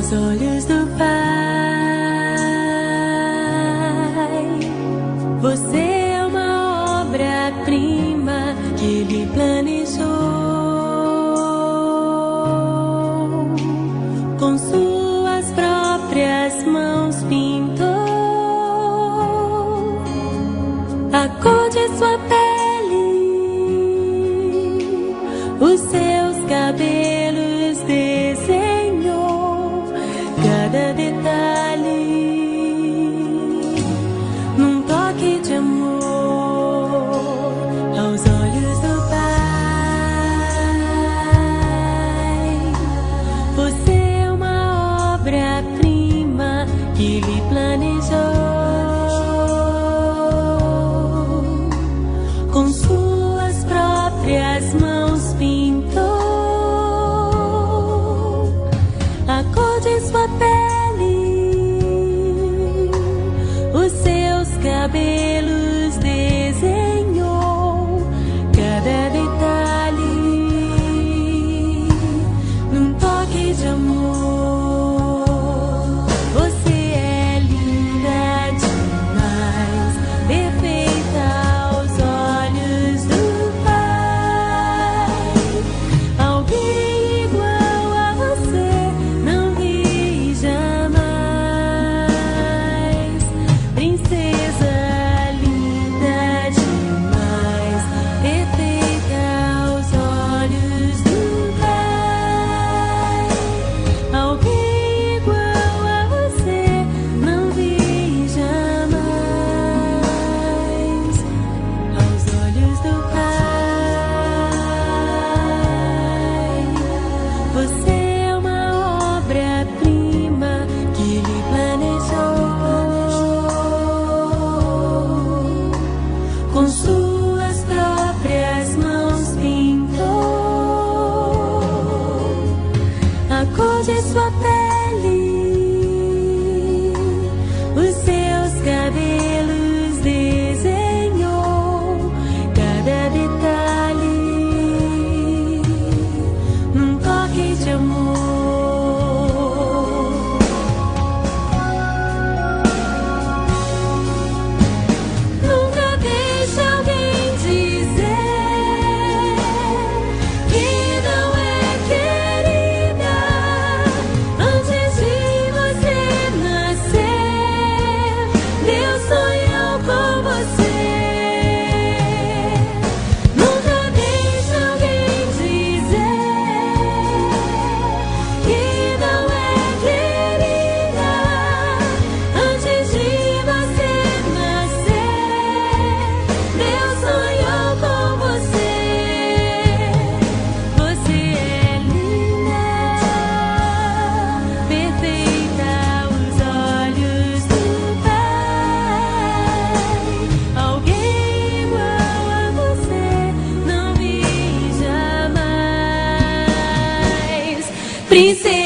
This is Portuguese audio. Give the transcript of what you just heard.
aos olhos do Pai. Você é uma obra-prima que Ele planejou. Com suas próprias mãos pintou a cor de sua pele, os seus cabelos desenhou, cada detalhe num toque de amor aos olhos do Pai. Você é uma obra-prima que Ele planejou. Com suas próprias mãos pintou a cor de sua pele, os seus cabelos desenhou, cada detalhe num toque de amor. Você é linda demais, perfeita aos olhos do Pai. Alguém igual a você não vi jamais. Princesa linda demais, perfeita aos olhos do Pai. Alguém igual a você não vi jamais aos olhos do Pai. Você é uma obra-prima que Ele planejou. Com suas próprias mãos pintou a cor de sua pele, os seus cabelos desenhou, cada detalhe num toque de amor. Nunca deixe alguém dizer que não é querida antes de você nascer. Deus sonhou com você. Nunca deixe alguém dizer que não é querida antes de você nascer. Deus sonhou com você. Você é linda, perfeita aos olhos do Pai. Alguém igual a você não vi jamais. Princesa